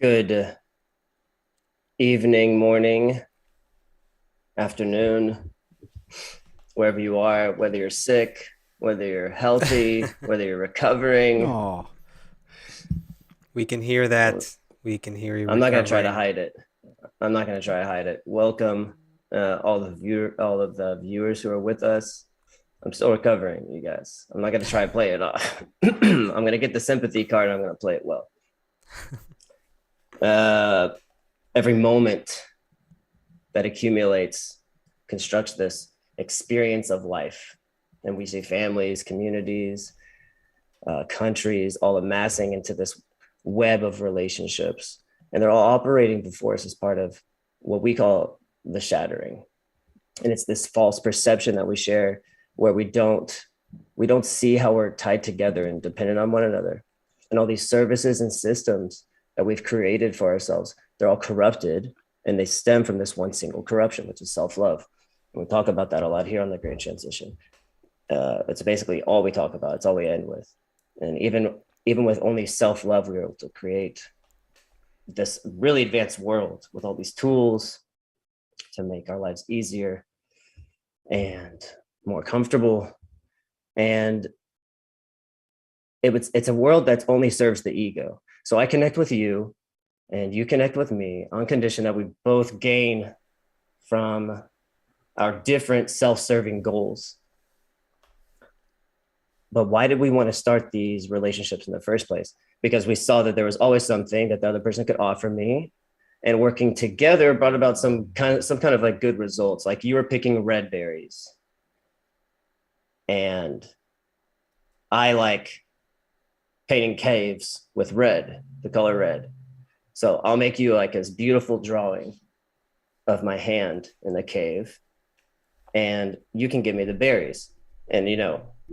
Good evening, morning, afternoon, wherever you are, whether you're sick, whether you're healthy, whether you're recovering. Oh, We can hear that. We can hear you I'm not going to try to recovering. hide it. I'm not going to try to hide it. Welcome, all of the viewers who are with us. I'm still recovering, you guys. I'm not going to try to play it off. I'm going to get the sympathy card. And I'm going to play it well. Every moment that accumulates constructs this experience of life. And we see families, communities, countries all amassing into this web of relationships. And they're all operating before us as part of what we call the shattering. And it's this false perception that we share where we don't see how we're tied together and dependent on one another. And all these services and systems that we've created for ourselves, they're all corrupted, and they stem from this one single corruption, which is self-love. And we talk about that a lot here on the Great Transition. It's basically all we talk about. It's all we end with. And even with only self-love, we were able to create this really advanced world with all these tools to make our lives easier and more comfortable. And it's a world that only serves the ego. So I connect with you and you connect with me on condition that we both gain from our different self-serving goals. But why did we want to start these relationships in the first place? Because we saw that there was always something that the other person could offer me, and working together brought about some kind of like good results. Like you were picking red berries and I like painting caves with red, the color red. So I'll make you like this beautiful drawing of my hand in the cave, and you can give me the berries. And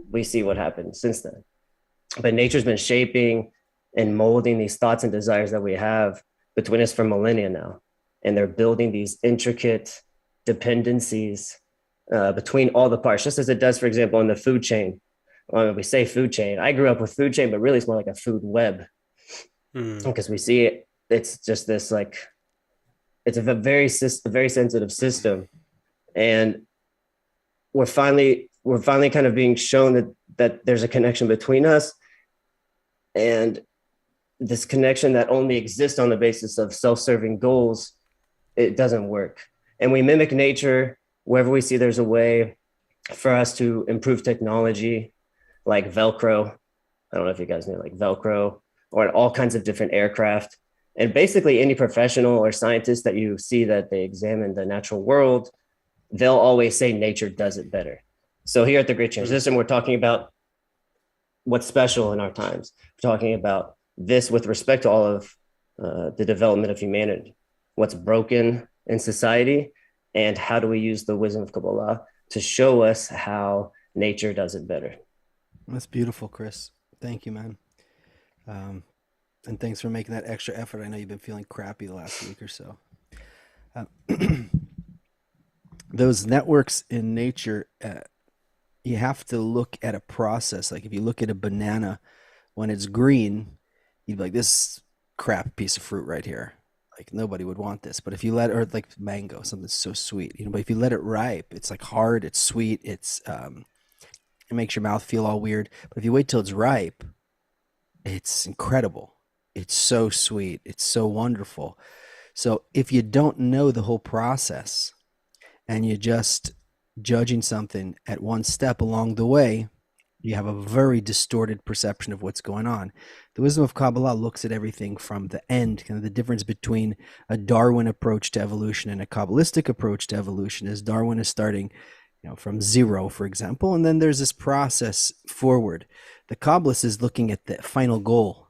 we see what happened since then. But nature's been shaping and molding these thoughts and desires that we have between us for millennia now. And they're building these intricate dependencies between all the parts, just as it does, for example, in the food chain. We say food chain. I grew up with food chain, but really it's more like a food web, because we see it. It's just this like, it's a very sensitive system. And we're finally kind of being shown that there's a connection between us, and this connection that only exists on the basis of self-serving goals. It doesn't work. And we mimic nature wherever we see there's a way for us to improve technology, like Velcro. I don't know if you guys know, like Velcro, or all kinds of different aircraft. And basically any professional or scientist that you see that they examine the natural world, they'll always say nature does it better. So here at the Great Transition, we're talking about what's special in our times. We're talking about this with respect to all of the development of humanity, what's broken in society, and how do we use the wisdom of Kabbalah to show us how nature does it better. that's beautiful, Chris. Thank you, man. And thanks for making that extra effort. I know you've been feeling crappy the last week or so. Uh, those networks in nature, you have to look at a process. Like if you look at a banana when it's green, you'd be like, this crap piece of fruit right here. Like nobody would want this. But if you let it, or like mango, something so sweet, but if you let it ripe, it's like hard, it's sweet, it makes your mouth feel all weird. But if you wait till it's ripe, it's incredible. It's so sweet. It's so wonderful. So if you don't know the whole process and you're just judging something at one step along the way, you have a very distorted perception of what's going on. The wisdom of Kabbalah looks at everything from the end. Kind of the difference between a Darwin approach to evolution and a Kabbalistic approach to evolution is Darwin is starting from zero, for example, and then there's this process forward. The Kabbalist is looking at the final goal,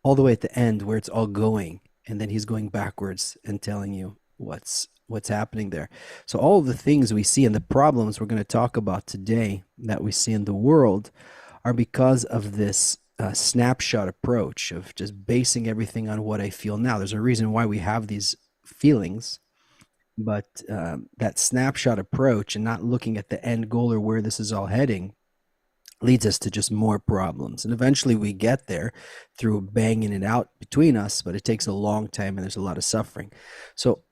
all the way at the end where it's all going, and then he's going backwards and telling you what's happening there. So all of the things we see and the problems we're going to talk about today that we see in the world are because of this snapshot approach of just basing everything on what I feel now. There's a reason why we have these feelings, but that snapshot approach and not looking at the end goal or where this is all heading leads us to just more problems. And eventually we get there through banging it out between us, but it takes a long time and there's a lot of suffering. So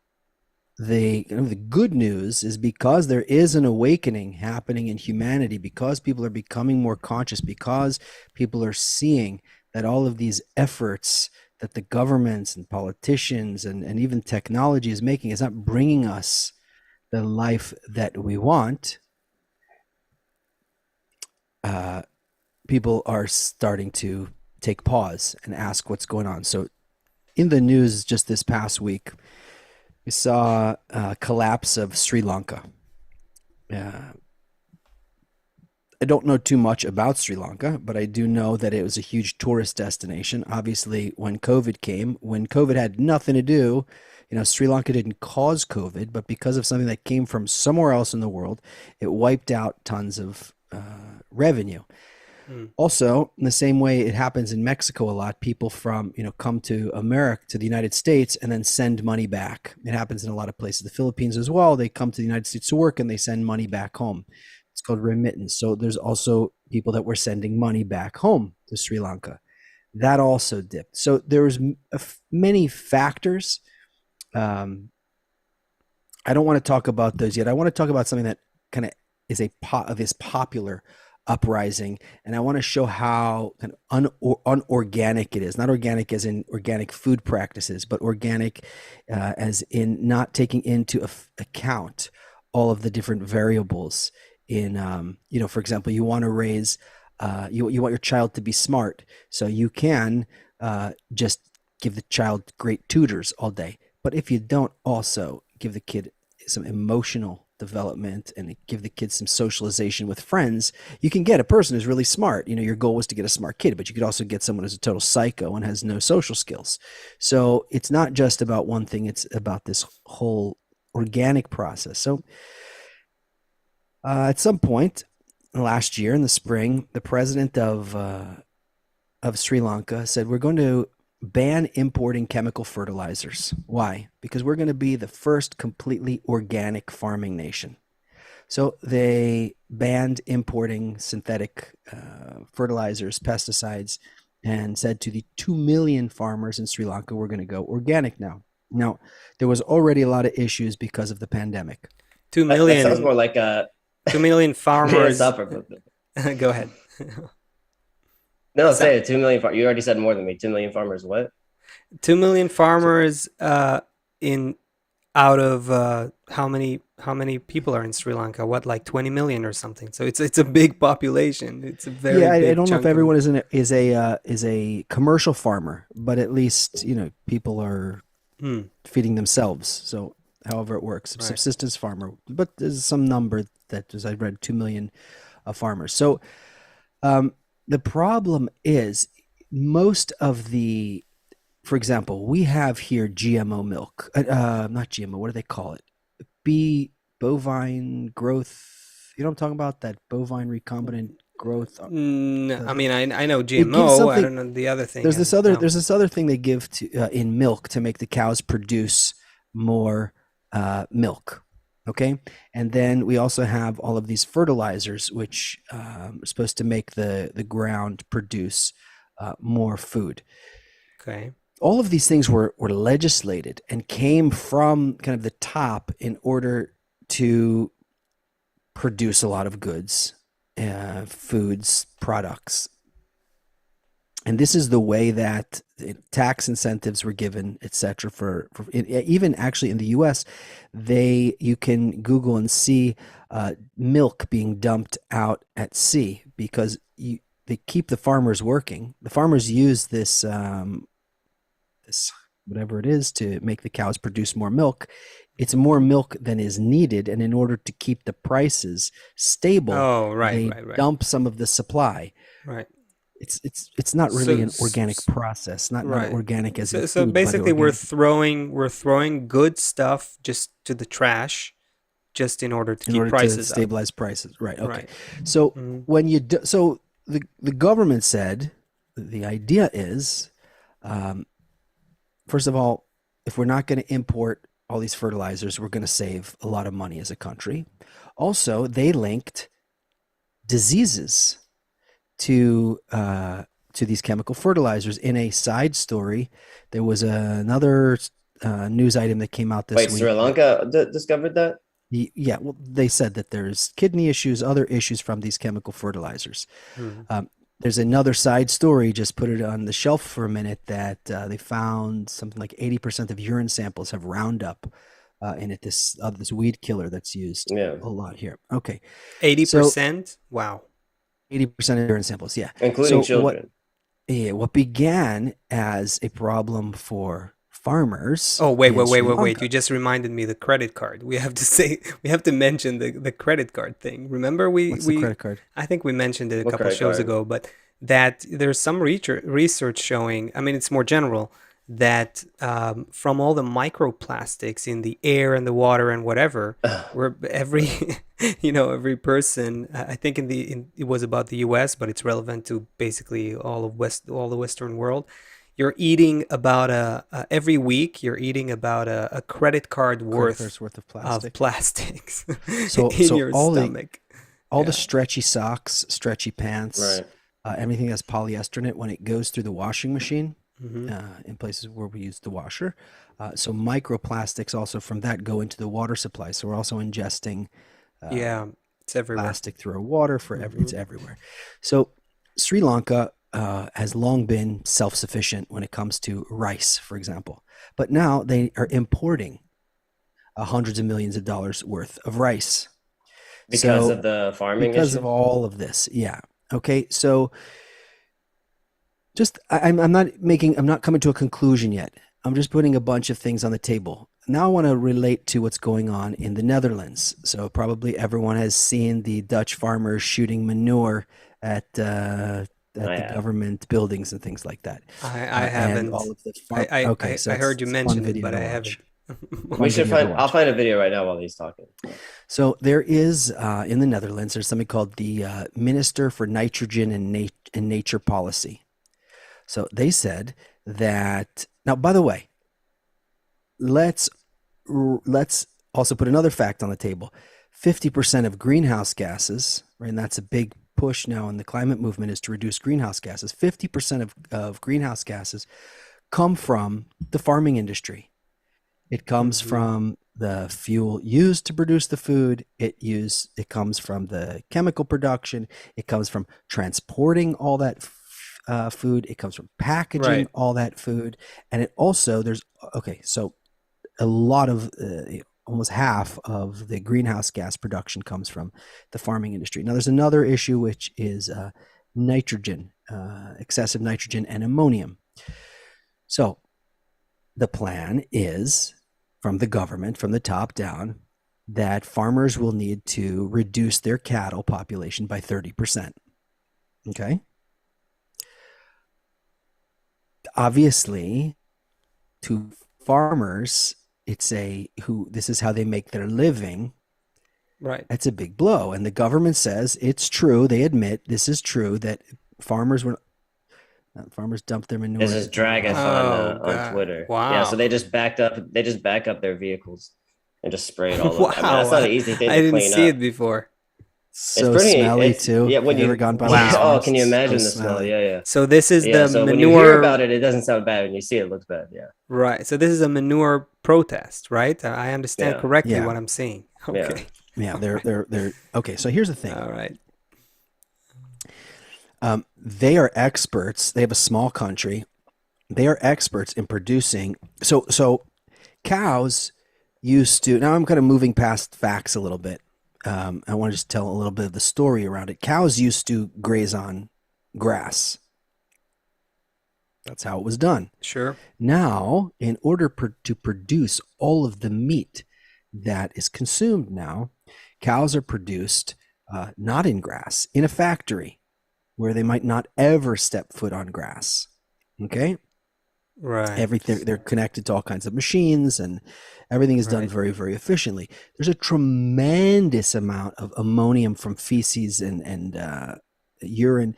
the good news is, because there is an awakening happening in humanity, because people are becoming more conscious, because people are seeing that all of these efforts that the governments and politicians and even technology is making is not bringing us the life that we want. People are starting to take pause and ask what's going on. So in the news just this past week, we saw a collapse of Sri Lanka. I don't know too much about Sri Lanka, but I do know that it was a huge tourist destination. Obviously, when COVID had nothing to do, Sri Lanka didn't cause COVID, but because of something that came from somewhere else in the world, it wiped out tons of revenue. Also, in the same way it happens in Mexico a lot, people from, come to America, to the United States, and then send money back. It happens in a lot of places. The Philippines as well. They come to the United States to work and they send money back home. It's called remittance. So there's also people that were sending money back home to Sri Lanka. That also dipped. So there was many factors. I don't want to talk about those yet. I want to talk about something that kind of is this popular uprising, and I want to show how kind of unorganic it is. Not organic as in organic food practices, but organic as in not taking into account all of the different variables in, for example, you want to raise, you want your child to be smart, so you can just give the child great tutors all day. But if you don't also give the kid some emotional development and give the kids some socialization with friends, you can get a person who's really smart. Your goal was to get a smart kid, but you could also get someone who's a total psycho and has no social skills. So it's not just about one thing, it's about this whole organic process. So at some point last year in the spring, the president of Sri Lanka said, we're going to ban importing chemical fertilizers. Why? Because we're going to be the first completely organic farming nation. So they banned importing synthetic fertilizers, pesticides, and said to the 2 million farmers in Sri Lanka, we're going to go organic now. Now, there was already a lot of issues because of the pandemic. 2 That million. sounds more like 2 million farmers. Go ahead. No, say it. 2 million. You already said more than me. 2 million farmers. What? 2 million farmers in out of how many people are in Sri Lanka? What, like 20 million or something? So it's a big population. It's a very big I don't know if everyone of... is a commercial farmer, but at least people are feeding themselves. So however it works, Right. subsistence farmer. But there's some number that, as I read, 2 million farmers. So the problem is most of the, for example, we have here GMO milk, not GMO. What do they call it? Bovine growth. You know what I'm talking about? That bovine recombinant growth. No, I mean, I know GMO. I don't know the other thing. There's this other thing they give to in milk to make the cows produce more milk. Okay, and then we also have all of these fertilizers, which are supposed to make the ground produce more food. Okay. All of these things were legislated and came from kind of the top in order to produce a lot of goods, foods, products. And this is the way that tax incentives were given, etc. For even actually in the U.S., you can Google and see milk being dumped out at sea because they keep the farmers working. The farmers use this whatever it is to make the cows produce more milk. It's more milk than is needed, and in order to keep the prices stable, they dump some of the supply. Right. It's not really an organic process, not organic as in so food, basically we're throwing good stuff just to the trash just in order to keep prices to stabilize prices. Right. Okay. Right. So when you so the government said the idea is, first of all, if we're not going to import all these fertilizers, we're going to save a lot of money as a country. Also, they linked diseases. to these chemical fertilizers. In a side story, there was another news item that came out this Wait, week. Sri Lanka discovered that? Yeah, well, they said that there's kidney issues, other issues from these chemical fertilizers. Mhm. There's another side story, just put it on the shelf for a minute, that they found something like 80% of urine samples have Roundup in it, this weed killer that's used Yeah, a lot here. Okay, so 80%? Wow. 80% of urine samples, yeah. including So what children. what began as a problem for farmers Oh, wait, in wait, wait, Sri wait, wait. Lanka. You just reminded me the credit card. We have to say, we have to mention the credit card thing. Remember, What's the credit card? I think we mentioned it a What couple credit shows card? ago, but that there's some research showing, I mean, it's more general, that from all the microplastics in the air and the water and whatever, where every, every person, I think it was about the US, but it's relevant to basically all the Western world. You're eating about every week you're eating about a credit card Credit card's worth worth of of plastic. plastics So in your all the stomach. the Yeah. stretchy socks, stretchy pants, Right. everything that's polyester in it, when it goes through the washing machine Hmm. in places where we use the washer, so microplastics also from that go into the water supply. So we're also ingesting Yeah, it's everywhere. plastic through our water Hmm. it's everywhere. So Sri Lanka has long been self-sufficient when it comes to rice, for example, but now they are importing hundreds of millions of dollars worth of rice. Because So of the farming because issue? of all of this, yeah. Okay, so I'm not coming to a conclusion yet. I'm just putting a bunch of things on the table. Now I want to relate to what's going on in the Netherlands. So probably everyone has seen the Dutch farmers shooting manure at I the have. government buildings and things like that, I and all haven't. of the farm. Okay, so I heard you it's a fun mention it, video but to I watch. haven't. We Fun should video to find. I'll watch. find a video right now while he's talking. So there is in the Netherlands, there's something called the Minister for Nitrogen and Nature Policy. So they said that now, by the way, let's let's also put another fact on the table. 50% of greenhouse gases, right? And that's a big push now in the climate movement, is to reduce greenhouse gases. 50% of greenhouse gases come from the farming industry. It comes Hmm. from the fuel used to produce the food. It comes from the chemical production. It comes from transporting all that food. It comes from packaging Right. all that food, and it also there's okay. So a lot of almost half of the greenhouse gas production comes from the farming industry. Now there's another issue, which is nitrogen, excessive nitrogen and ammonium. So the plan is from the government, from the top down, that farmers will need to reduce their cattle population by 30%. Okay. Obviously, to farmers, this is how they make their living. Right. That's a big blow. And the government says it's true. They admit this is true, that farmers dumped their manure This is in the Dragif water. Oh on God. Twitter. Yeah, so Wow. they just backed up. They just back up their vehicles and just spray it all over. I mean, Wow. that's not an easy thing I to didn't clean see it up. before. It's So pretty. smelly It's too. yeah. When Have you ever you gone by those Wow. oh, can you plants? So imagine the smell? smelly. Yeah, yeah, So this is yeah. the So when you hear manure, about it, it doesn't sound bad. When you see it, it looks bad. Yeah, right? So this is a manure protest, right? I understand yeah, correctly Yeah. what I'm saying. yeah. Okay. Yeah. They're okay. So here's the thing. All right. They are experts. They have a small country. They are experts in producing. So cows used to. Now I'm kind of moving past facts a little bit. I want to just tell a little bit of the story around it. Cows used to graze on grass. That's how it was done. Sure. Now, in order to produce all of the meat that is consumed now, cows are produced not in grass, in a factory where they might not ever step foot on grass. Okay? Right. Everything, they're connected to all kinds of machines, and everything is done Right. very, very efficiently. There's a tremendous amount of ammonium from feces and urine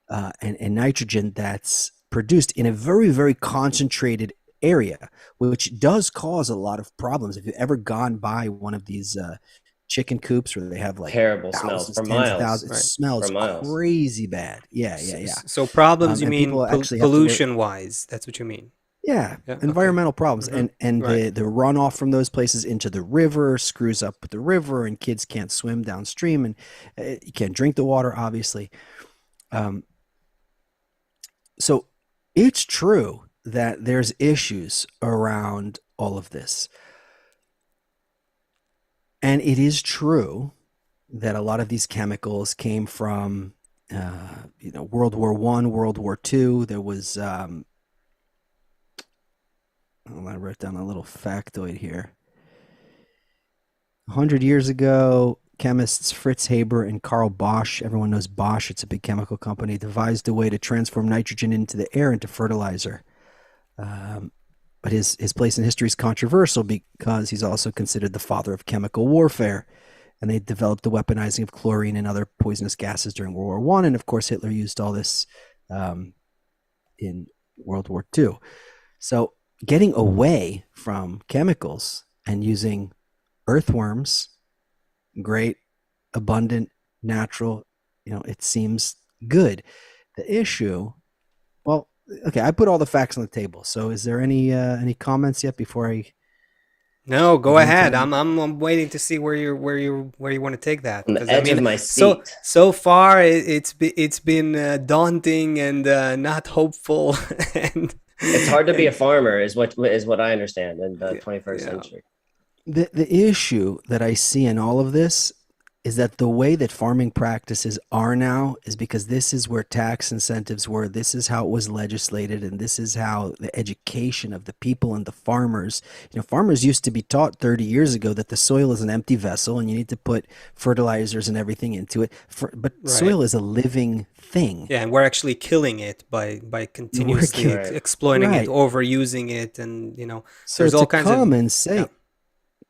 and nitrogen that's produced in a very, very concentrated area, which does cause a lot of problems. If you've ever gone by one of these chicken coops where they have like Terrible smells thousands, for tens of miles. thousands. It Right. smells For miles. crazy bad. Yeah, yeah, yeah. So problems, you And mean people actually have to work. pollution wise? That's what you mean? Yeah, Yeah. Okay. environmental problems, and Right. the runoff from those places into the river screws up with the river, and kids can't swim downstream, and you can't drink the water, obviously. Um, so it's true that there's issues around all of this, and it is true that a lot of these chemicals came from, World War I, World War II. There was I wrote down a little factoid here. 100 years ago, chemists Fritz Haber and Carl Bosch, everyone knows Bosch, it's a big chemical company, devised a way to transform nitrogen into the air into fertilizer. But his place in history is controversial because he's also considered the father of chemical warfare. And they developed the weaponizing of chlorine and other poisonous gases during World War One. And of course, Hitler used all this in World War II. So getting away from chemicals and using earthworms, great, abundant, natural, it seems good. The issue, well, okay, I put all the facts on the table. So is there any comments yet before I No, go go into ahead. them? I'm waiting to see where you want to take that, On the because I edge mean, of my so seat. so far it's been daunting and not hopeful, and It's hard to be a and farmer, is what I understand in the 21st yeah. century. The issue that I see in all of this is that the way that farming practices are now is because this is where tax incentives were. This is how it was legislated, and this is how the education of the people and the farmers. Farmers used to be taught 30 years ago that the soil is an empty vessel and you need to put fertilizers and everything into it. But Right. soil is a living thing. Yeah, and we're actually killing it by We're continuously Right. exploiting it, right. overusing it, and So there's all kinds of yeah.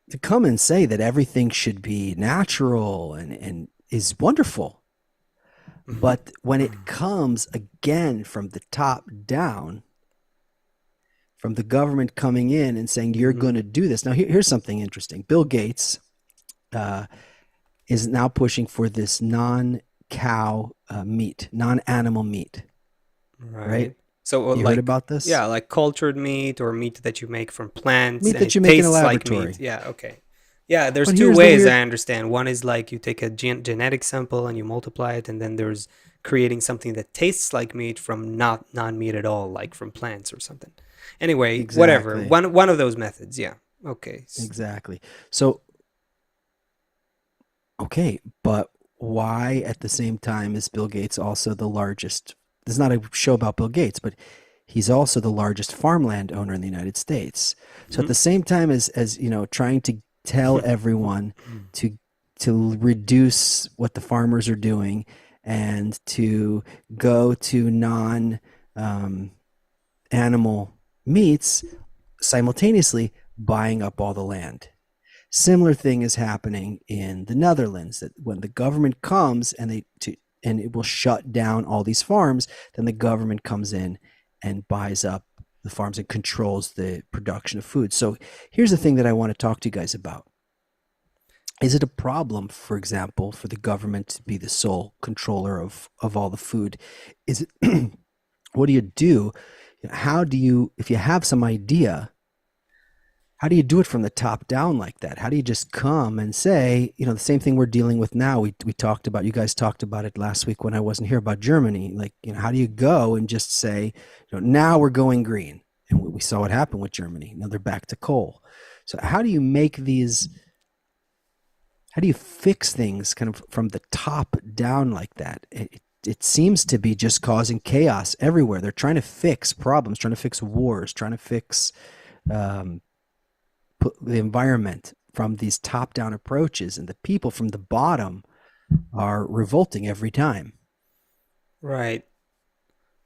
to come and say that everything should be natural and is wonderful. Hmm. But when it comes again from the top down, from the government coming in and saying, you're Hmm. going to do this. Now, here's something interesting. Bill Gates uh, is now pushing for this non-cow meat, non-animal meat, right? Right. So You heard like, about this? yeah, like cultured meat or meat that you make from plants Meat and that you it make in a tastes like meat. laboratory. Yeah, okay. Yeah, there's But two here's the ways weird, I understand. One is like you take a genetic sample and you multiply it, and then there's creating something that tastes like meat from not non-meat at all, like from plants or something. Anyway, whatever. exactly, One of those methods. Yeah. Okay. exactly. So, okay, but why at the same time is Bill Gates also the largest? This is not a show about Bill Gates, but he's also the largest farmland owner in the United States. So at Mhm. the same time as trying to tell everyone to reduce what the farmers are doing and to go to non animal meats, simultaneously buying up all the land. Similar thing is happening in the Netherlands, that when the government comes and it will shut down all these farms, then the government comes in and buys up the farms and controls the production of food. So here's the thing that I want to talk to you guys about. Is it a problem, for example, for the government to be the sole controller of all the food? Is it what do you do? How do you, if you have some idea, how do you do it from the top down like that? How do you just come and say, the same thing we're dealing with now? We talked about, you guys talked about it last week when I wasn't here, about Germany. Like, how do you go and just say, now we're going green? And we saw what happened with Germany. Now they're back to coal. So how do you make these, how do you fix things kind of from the top down like that? It seems to be just causing chaos everywhere. They're trying to fix problems, trying to fix wars, trying to fix um, the environment from these top-down approaches, and the people from the bottom are revolting every time. Right.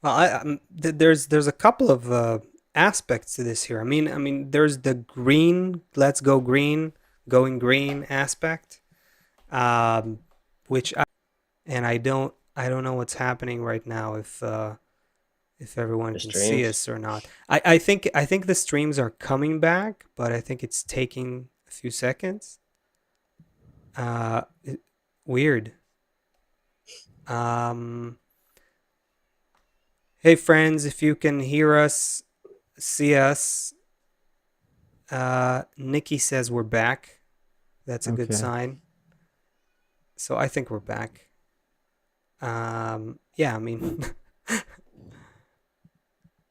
Well, there's a couple of aspects to this here. I mean, there's the green, let's go green, going green aspect, um, which I don't know what's happening right now if everyone The can see streams. us or not. I think the streams are coming back, but I think it's taking a few seconds. Uh, weird. Um, hey friends, if you can hear us, see us, Nikki says we're back. That's a good Okay. sign. So I think we're back. Yeah, I mean,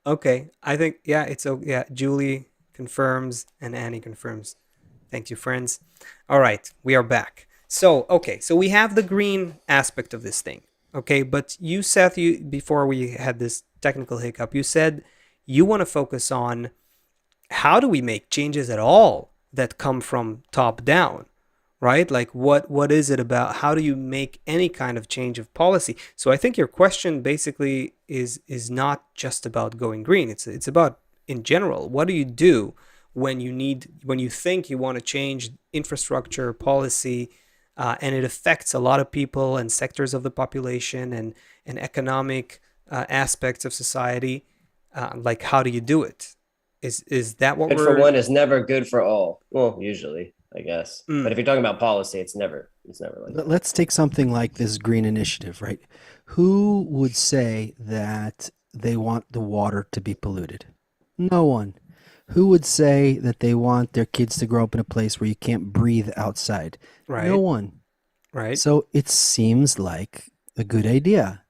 okay. I think yeah, it's okay. Yeah, Julie confirms and Annie confirms. Thank you, friends. All right, we are back. So, okay, so we have the green aspect of this thing. Okay, but you, Seth, you before we had this technical hiccup, you said you want to focus on how do we make changes at all that come from top down, right? Like what is it about? How do you make any kind of change of policy? So I think your question basically is not just about going green. It's about in general. What do you do when you think you want to change infrastructure policy, and it affects a lot of people and sectors of the population and economic aspects of society? Like how do you do it? Is that what Good for we're? one is never good for all. Well, usually, I guess. But if Mm, you're talking about policy, it's never like that. Let's take something like this green initiative, right? Who would say that they want the water to be polluted? No one. Who would say that they want their kids to grow up in a place where you can't breathe outside? No right, one. right. So it seems like a good idea,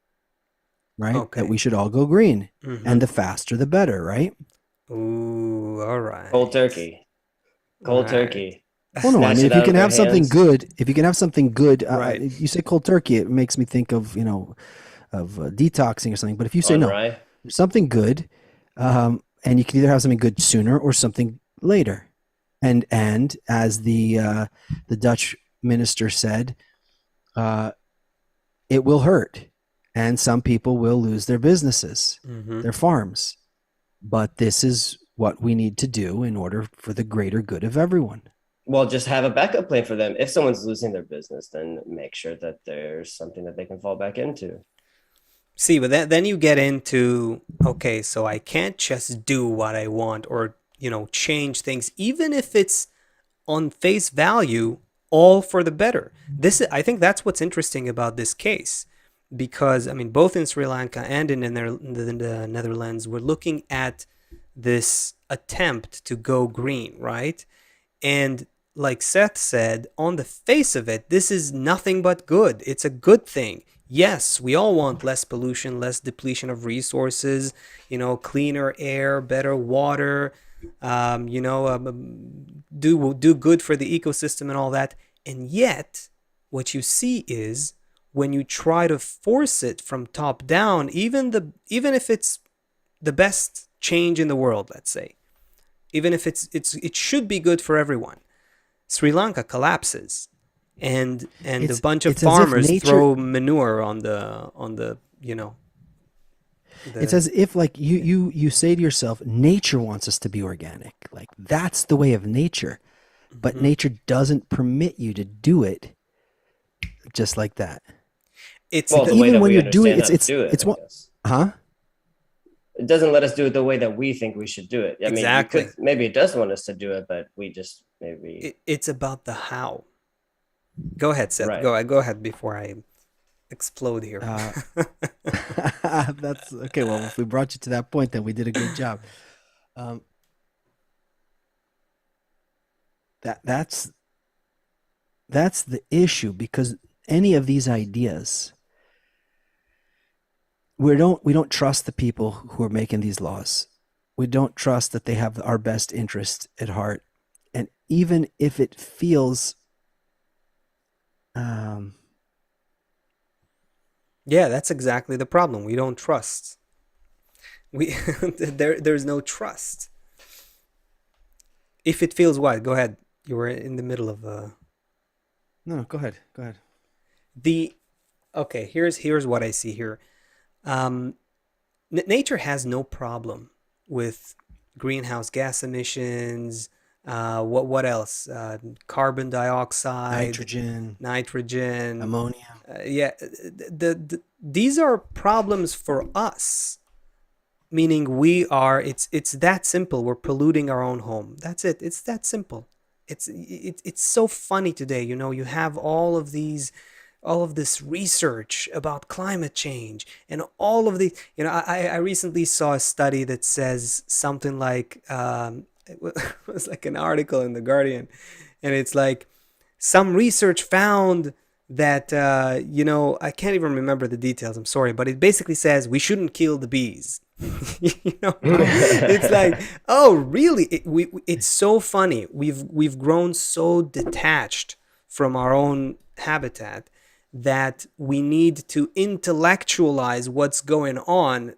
right? That Okay. we should all go green. Mm-hmm. And the faster the better, right? Ooh, all Cold right. turkey. Cold Right. turkey. Well, no, I Snatch mean, it if you out of can their have something hands. good, if you can have something good, Right. you say cold turkey, it makes me think of, of detoxing or something. But if you say On no, rye. there's something good, and you can either have something good sooner or something later. And as the Dutch minister said, uh, it will hurt, and some people will lose their businesses, Mm-hmm. their farms. But this is what we need to do in order for the greater good of everyone. Well, just have a backup plan for them. If someone's losing their business, then make sure that there's something that they can fall back into. See, but then you get into okay, so I can't just do what I want or change things, even if it's on face value all for the better. I think that's what's interesting about this case, because I mean, both in Sri Lanka and in the Netherlands, we're looking at this attempt to go green, right? And like Seth said, on the face of it, this is nothing but good. It's a good thing. Yes, we all want less pollution, less depletion of resources, cleaner air, better water, do good for the ecosystem and all that. And yet, what you see is when you try to force it from top down, even if it's the best change in the world, let's say, even if it should be good for everyone, Sri Lanka collapses, and a bunch of It's as if farmers nature throw manure on the it's the as if like you say to yourself, nature wants us to be organic. Like that's the way of nature. But Mhm. nature doesn't permit you to do it just like that. It's Well, Like the the way even that when we you're doing understand it's how to it's do it, it's I what guess. huh? It doesn't let us do it the way that we think we should do it. I mean, you could exactly. maybe it does want us to do it, but we just maybe It's about the how. Go ahead, Seth. right. Go ahead before I explode here. Uh that's okay. Well, if we brought you to that point, then we did a good job. Um, that's the issue because any of these ideas, we don't trust the people who are making these laws. We don't trust that they have our best interest at heart, and even if it feels, um, Yeah, that's exactly the problem. We don't trust. We there's no trust. If it feels what? Go ahead. You were in the middle of no, go ahead, go ahead. the okay, here's what I see here. Um, nature has no problem with greenhouse gas emissions. What else? Carbon dioxide, Nitrogen, nitrogen. ammonia. Yeah, these are problems for us. Meaning we are. It's that simple. We're polluting our own home. That's it. It's that simple. It's so funny today. You have all of this research about climate change and all of the. I recently saw a study that says something like it was like an article in the Guardian, and it's like some research found that I can't even remember the details. I'm sorry, but it basically says we shouldn't kill the bees. It's like, oh, really? It's so funny. We've grown so detached from our own habitat that we need to intellectualize what's going on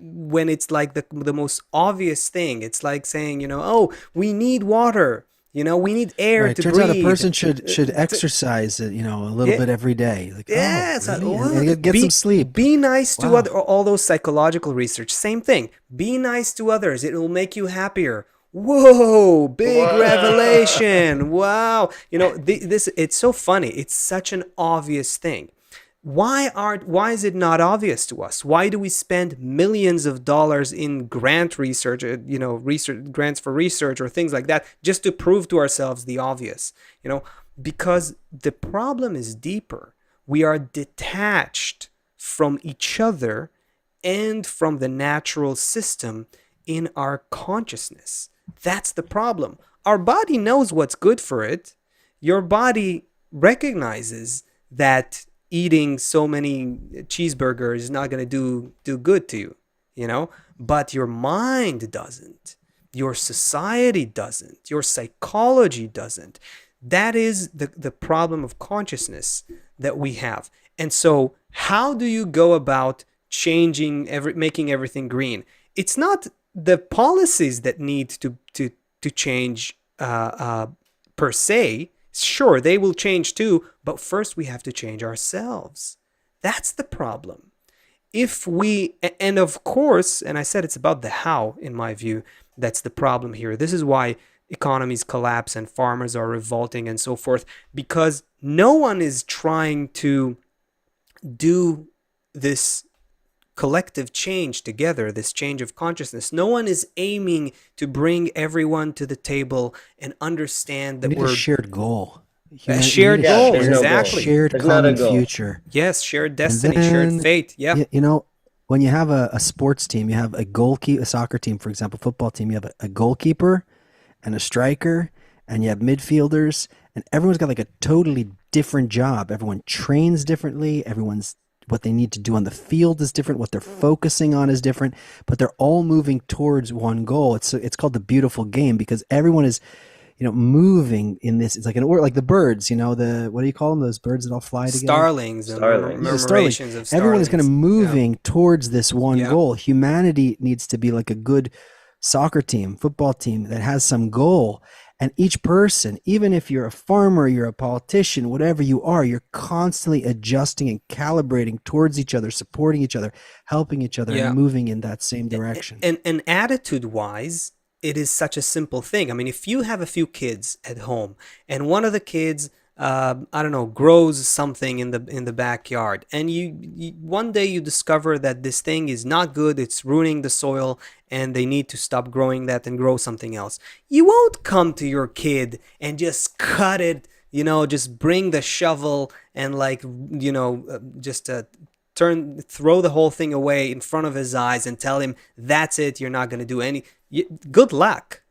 when it's like the most obvious thing. It's like saying, oh, we need water. We need air Right. to Turns out a breathe. person should exercise it, a little Yeah. bit every day. Like, Yeah, oh, really? And get some sleep. Be nice to Wow. all those psychological research. Same thing. Be nice to others. It will make you happier. Whoa, big revelation. Wow. This it's so funny. It's such an obvious thing. Why is it not obvious to us? Why do we spend millions of dollars in grant research, research grants for research or things like that just to prove to ourselves the obvious? Because the problem is deeper. We are detached from each other and from the natural system in our consciousness. That's the problem. Our body knows what's good for it. Your body recognizes that eating so many cheeseburgers is not going to do good to you, but your mind doesn't. Your society doesn't. Your psychology doesn't. That is the problem of consciousness that we have. And so how do you go about making everything green? It's not the policies that need to change per se. Sure, they will change too, but first we have to change ourselves. That's the problem. And of course, and I said it's about the how, in my view, that's the problem here. This is why economies collapse and farmers are revolting and so forth, because no one is trying to do this collective change together, this change of consciousness. No one is aiming to bring everyone to the table and understand that We need a shared goal. A shared goal, exactly. Shared common future. Yes, shared destiny, shared fate. Yeah. When you have a sports team, you have a soccer team, for example, football team, you have a goalkeeper and a striker, and you have midfielders, and everyone's got like a totally different job. Everyone trains differently. What they need to do on the field is different. What they're focusing on is different, but they're all moving towards one goal. It's called the beautiful game because everyone is, moving in this. It's like like the birds, what do you call them? Those birds that all fly together? Starlings. Murmurations of starlings. Everyone is kind of moving towards this one goal. Humanity needs to be like a good soccer team, football team that has some goal. And each person, even if you're a farmer, you're a politician, whatever you are, you're constantly adjusting and calibrating towards each other, supporting each other, helping each other, and moving in that same direction. And attitude-wise, it is such a simple thing. I mean, if you have a few kids at home and one of the kids, grows something in the backyard, and you one day you discover that this thing is not good, it's ruining the soil, and they need to stop growing that and grow something else. You won't come to your kid and just cut it, just bring the shovel and throw the whole thing away in front of his eyes and tell him, that's it, you're not going to do any. Good luck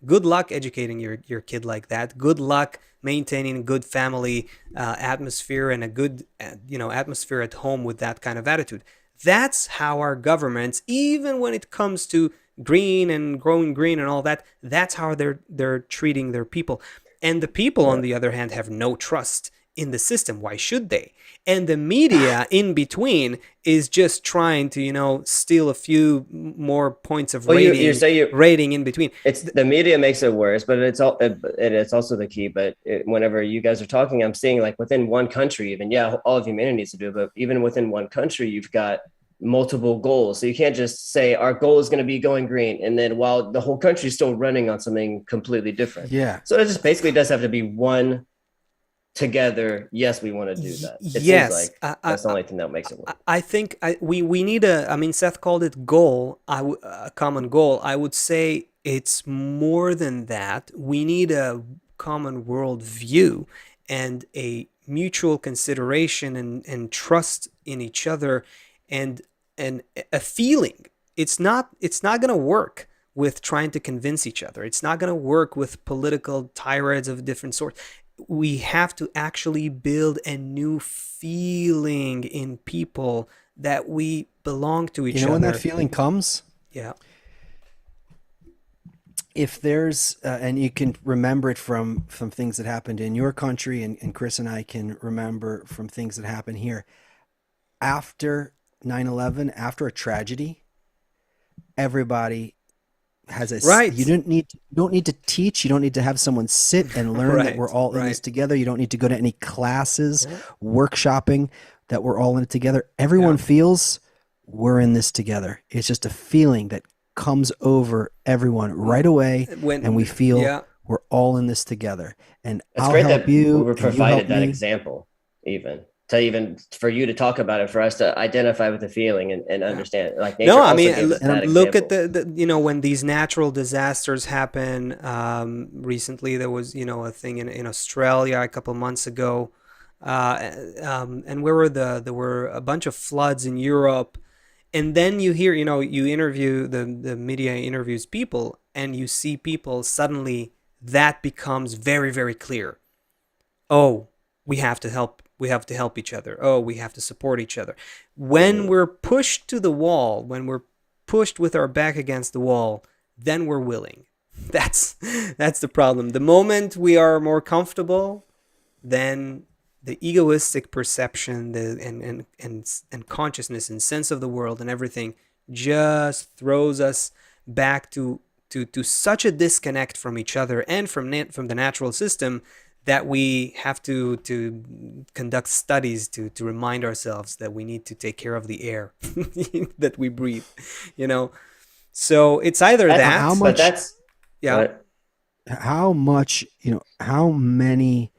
educating your kid like that. Good luck maintaining a good family atmosphere and a good atmosphere at home with that kind of attitude. That's how our governments, even when it comes to green and growing green and all that, that's how they're treating their people. And the people, on the other hand, have no trust in the system. Why should they? And the media in between is just trying to, steal a few more points of rating in between. It's the media makes it worse, but it's also the key. But whenever you guys are talking, I'm seeing like within one country, even, all of humanity needs to do it, but even within one country, you've got multiple goals. So you can't just say our goal is going to be going green, and then while the whole country is still running on something completely different. Yeah. So it just basically does have to be one together. Yes, we want to do that. It seems like that's the only thing that makes it work. I think we need Seth called it goal, a common goal. I would say it's more than that. We need a common world view and a mutual consideration and trust in each other and a feeling. It's not going to work with trying to convince each other. It's not going to work with political tirades of different sorts. We have to actually build a new feeling in people that we belong to each other. When that feeling comes? Yeah. If there's, and you can remember it from things that happened in your country, and Chris and I can remember from things that happen here. After 9/11, after a tragedy, everybody has a right. You don't need to teach. You don't need to have someone sit and learn that we're all in this together. You don't need to go to any classes, workshopping, that we're all in it together. Everyone feels we're in this together. It's just a feeling that comes over everyone right away, and we feel we're all in this together. And it's great that we were provided that example, even for you to talk about it, for us to identify with the feeling and understand. Like nature look at the when these natural disasters happen. Recently, there was a thing in Australia a couple months ago, and there were a bunch of floods in Europe. And then you hear, you interview, the media interviews people, and you see people suddenly, that becomes very, very clear. Oh, we have to help each other. Oh, we have to support each other. When we're pushed to the wall, when we're pushed with our back against the wall, then we're willing. That's the problem. The moment we are more comfortable, then the egoistic perception, and consciousness and sense of the world and everything just throws us back to such a disconnect from each other and from the natural system that we have to conduct studies to remind ourselves that we need to take care of the air that we breathe. So it's either that. How much? How much? How many?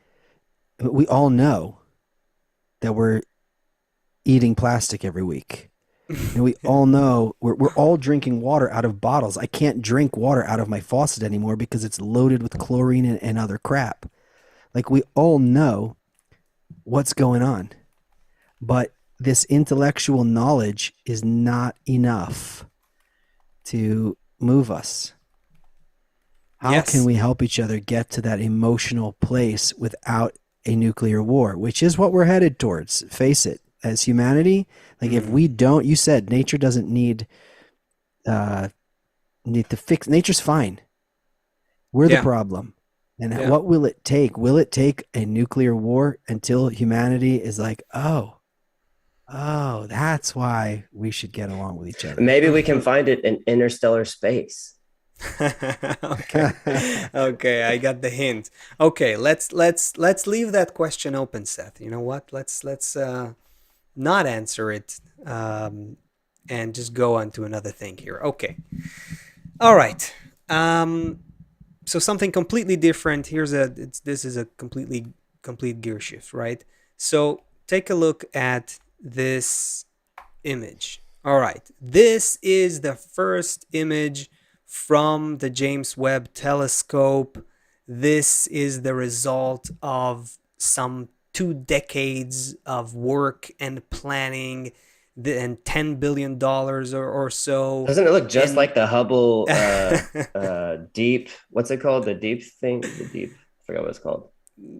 We all know that we're eating plastic every week. And we all know we're all drinking water out of bottles. I can't drink water out of my faucet anymore because it's loaded with chlorine and other crap. Like, we all know what's going on. But this intellectual knowledge is not enough to move us. How can we help each other get to that emotional place without a nuclear war, which is what we're headed towards? Face it, as humanity, like if we don't, you said nature doesn't need to fix. Nature's fine. We're the problem. And what will it take? Will it take a nuclear war until humanity is like, oh, that's why we should get along with each other? Maybe we can find it in interstellar space. Okay, I got the hint. Okay, let's leave that question open, Seth. You know what? Let's not answer it, and just go on to another thing here. Okay, all right. So something completely different. This is a complete gear shift, right? So take a look at this image. All right, this is the first image from the James Webb telescope. This is the result of some 2 decades of work and planning, and $10 billion or so. Doesn't it look just like the Hubble deep? What's it called? The deep thing? The deep. I forgot what it's called.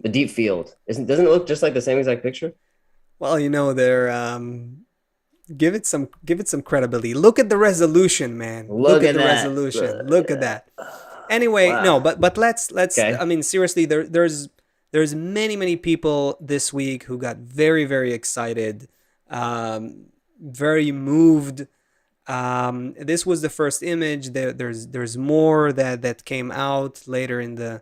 The deep field. Doesn't it look just like the same exact picture? Well, they're give it some credibility. Look at the resolution, man. Look at the resolution. Look at that. Anyway, wow. No, but let's. Okay. I mean, seriously, there's many people this week who got very, very excited, very moved. This was the first image. There's more that came out later in the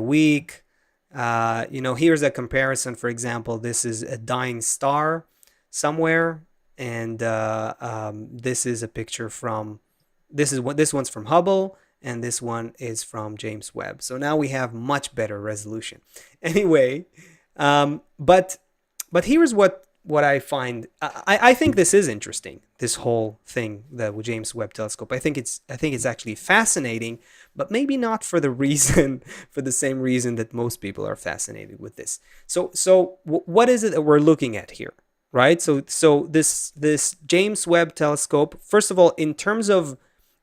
week. Here's a comparison. For example, this is a dying star somewhere, and this is a picture from this one's from Hubble, and this one is from James Webb. So now we have much better resolution. Anyway, but here's what what I find, I think this is interesting. This whole thing, the James Webb Telescope. I think it's actually fascinating, but maybe not for the reason, for the same reason that most people are fascinated with this. So what is it that we're looking at here, right? So this James Webb Telescope, first of all, in terms of,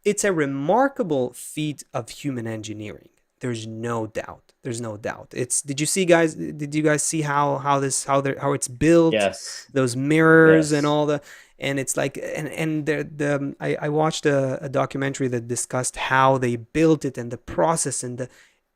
it's a remarkable feat of human engineering. There's no doubt. There's no doubt. It's, did you guys see how it's built, Yes. those mirrors and Yes. all the, and it's like, and I watched a documentary that discussed how they built it and the process, and the,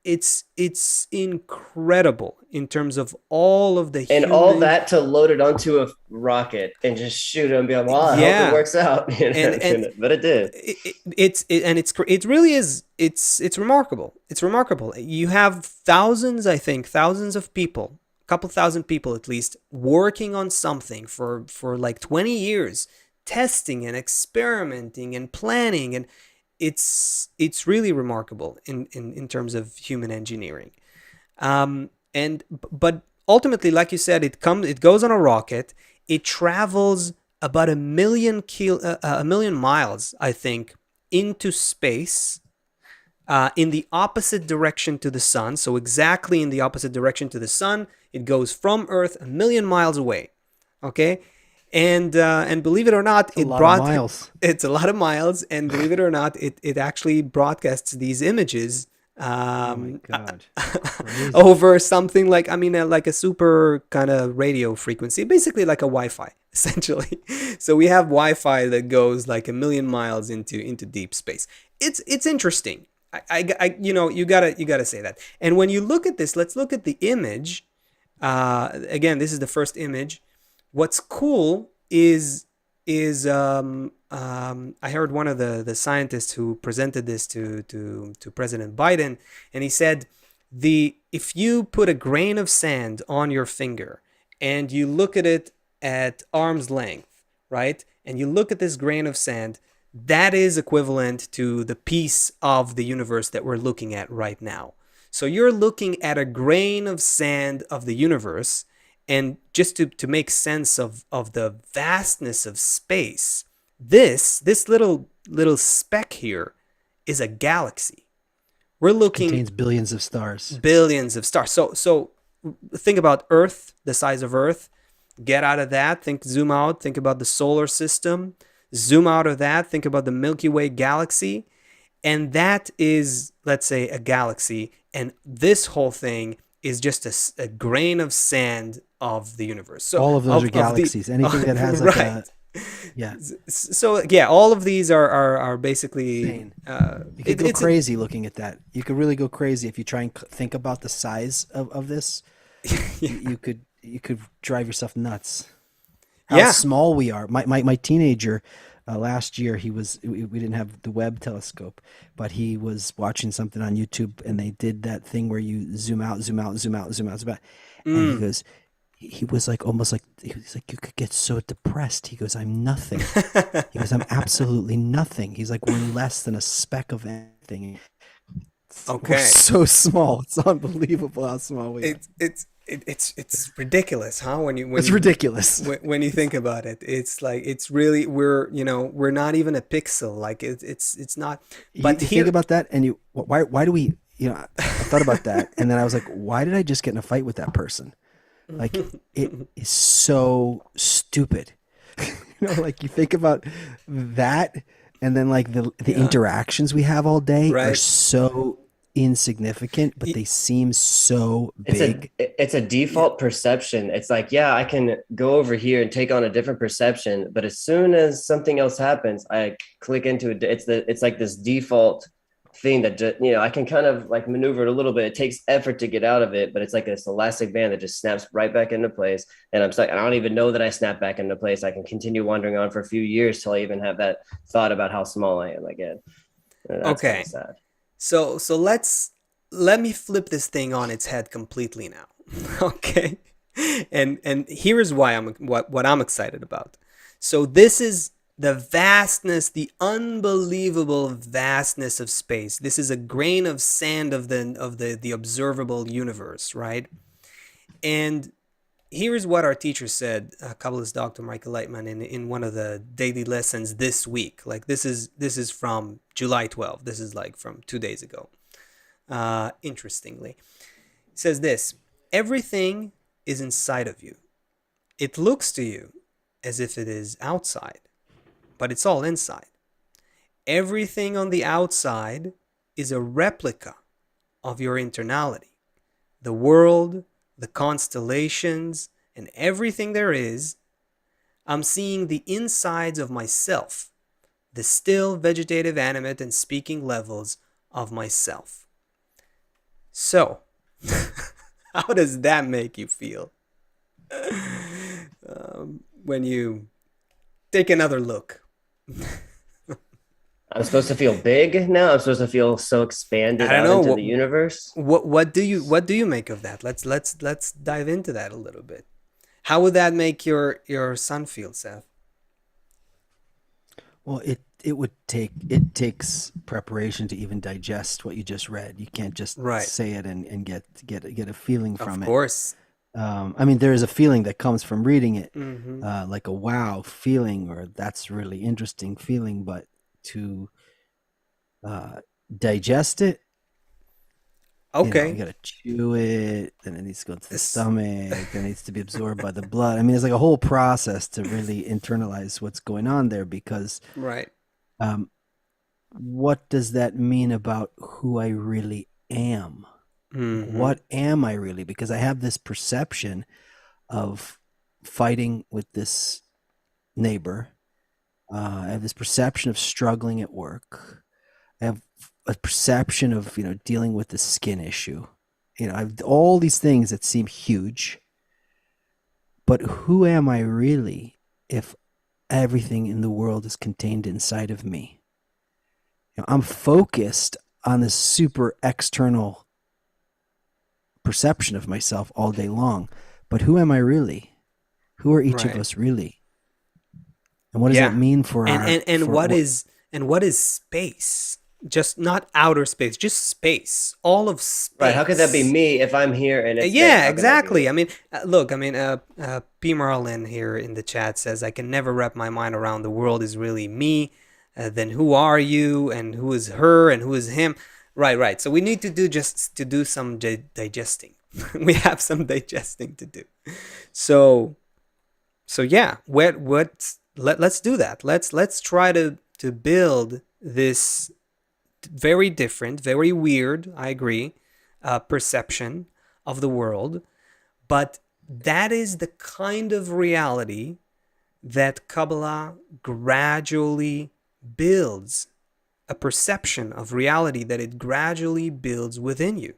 it's incredible in terms of all of the And all human, that to load it onto a rocket and just shoot it and be like, well, I hope it yeah. works out. And But it did. it really is, it's remarkable. It's remarkable. You have thousands, I think thousands of people, a couple thousand people at least, working on something for like 20 years, testing and experimenting and planning, and it's really remarkable in terms of human engineering. And but ultimately, like you said, it goes on a rocket. It travels about a million miles, I think, into space, in the opposite direction to the sun. So exactly in the opposite direction to the sun, it goes from Earth a million miles away. Okay, and believe it or not, It's a lot of miles. it's a lot of miles, and believe it or not, it actually broadcasts these images. Oh my God. Crazy. Over something like, I mean, like a super kind of radio frequency, basically like a Wi-Fi, essentially. So we have Wi-Fi that goes like a million miles into deep space. It's interesting. You know, you gotta say that. And when you look at this, let's look at the image. Again, this is the first image. What's cool is I heard one of the scientists who presented this to President Biden, and he said, if you put a grain of sand on your finger and you look at it at arm's length, right, and you look at this grain of sand, that is equivalent to the piece of the universe that we're looking at right now. So you're looking at a grain of sand of the universe, and just to make sense of the vastness of space, this little speck here is a galaxy. We're looking, Contains billions of stars. billions of stars. So think about Earth, the size of Earth. Get out of that. Zoom out. Think about the solar system. Zoom out of that. Think about the Milky Way galaxy. And that is, let's say, a galaxy. And this whole thing is just a grain of sand of the universe. So all of those are galaxies. Anything that has like right. Yeah. So yeah, all of these are basically Insane. You could go crazy looking at that. You could really go crazy if you try and think about the size of this. Yeah. You could drive yourself nuts. How small we are. My teenager last year, we didn't have the Webb telescope, but he was watching something on YouTube, and they did that thing where you zoom out, zoom out, zoom out, zoom out, zoom out, and he was like, almost like, he was like, you could get so depressed. He goes, I'm nothing. He goes, I'm absolutely nothing. He's like, we're less than a speck of anything. Okay. We're so small. It's unbelievable how small we are. It's ridiculous, huh? It's ridiculous when you think about it. It's like, it's really, we're not even a pixel. Like it's not. But you think about that, and why do we? I thought about that, and then I was like, why did I just get in a fight with that person? Like, it is so stupid. Like you think about that, and then like the interactions we have all day are so insignificant, but they seem so big. It's a default perception. It's like, I can go over here and take on a different perception, but as soon as something else happens, I click into it. It's like this default thing that I can kind of like maneuver it a little bit. It takes effort to get out of it, but it's like this elastic band that just snaps right back into place. And I'm like, I don't even know that I snap back into place. I can continue wandering on for a few years till I even have that thought about how small I am again. And that's kind of sad. So let me flip this thing on its head completely now. Okay. And here's why what I'm excited about. So this is the vastness, the unbelievable vastness of space. This is a grain of sand of the observable universe, right? And here's what our teacher said, Kabbalist Dr. Michael Lightman, in one of the daily lessons this week. Like this is from July 12th. This is like from 2 days ago. Interestingly, he says this: everything is inside of you. It looks to you as if it is outside, but it's all inside. Everything on the outside is a replica of your internality. The world, the constellations, and everything there is, I'm seeing the insides of myself, the still, vegetative, animate, and speaking levels of myself. So, how does that make you feel? When you take another look. I'm supposed to feel big now. I'm supposed to feel so expanded out into the universe. What do you make of that? Let's dive into that a little bit. How would that make your son feel, Seth? Well, it takes preparation to even digest what you just read. You can't just say it and get a feeling from it. Of course. I mean, there is a feeling that comes from reading it, like a wow feeling, or that's really interesting feeling. But to digest it, you gotta chew it, then it needs to go to the stomach, then it needs to be absorbed by the blood. I mean, it's like a whole process to really internalize what's going on there, because what does that mean about who I really am? What am I really? Because I have this perception of fighting with this neighbor. I have this perception of struggling at work. I have a perception of, dealing with the skin issue. I have all these things that seem huge. But who am I really if everything in the world is contained inside of me? I'm focused on this super external perception of myself all day long. But who am I really? Who are each of us really? And what does that mean for what is space? Just not outer space, just space. All of space. Right. How could that be me if I'm here and it's exactly. I mean, look. I mean, P. Marlin here in the chat says, "I can never wrap my mind around the world is really me. Then who are you, and who is her, and who is him?" Right. So we need to do some digesting. We have some digesting to do. So yeah. Let's do that. Let's try to build this very different, very weird, I agree, perception of the world. But that is the kind of reality that Kabbalah gradually builds, a perception of reality that it gradually builds within you.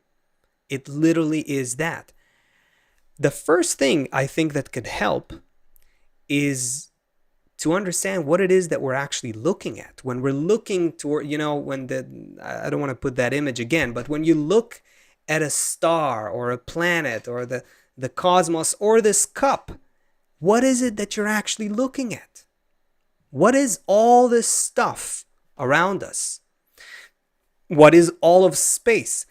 It literally is that. The first thing I think that could help is to understand what it is that we're actually looking at. When we're looking toward, I don't want to put that image again, but when you look at a star or a planet or the cosmos or this cup, what is it that you're actually looking at? What is all this stuff around us? What is all of space?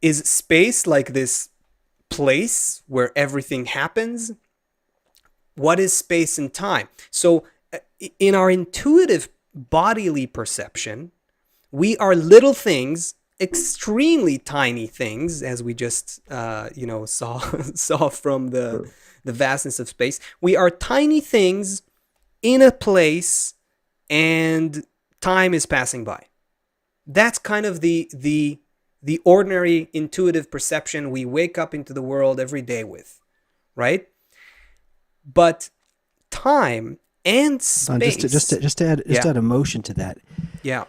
Is space like this place where everything happens? What is space and time? So in our intuitive bodily perception, we are little things, extremely tiny things, as we just saw from the vastness of space. We are tiny things in a place, and time is passing by. That's kind of the ordinary intuitive perception we wake up into the world every day with, right? But time and space. Just to add emotion to that. Yeah.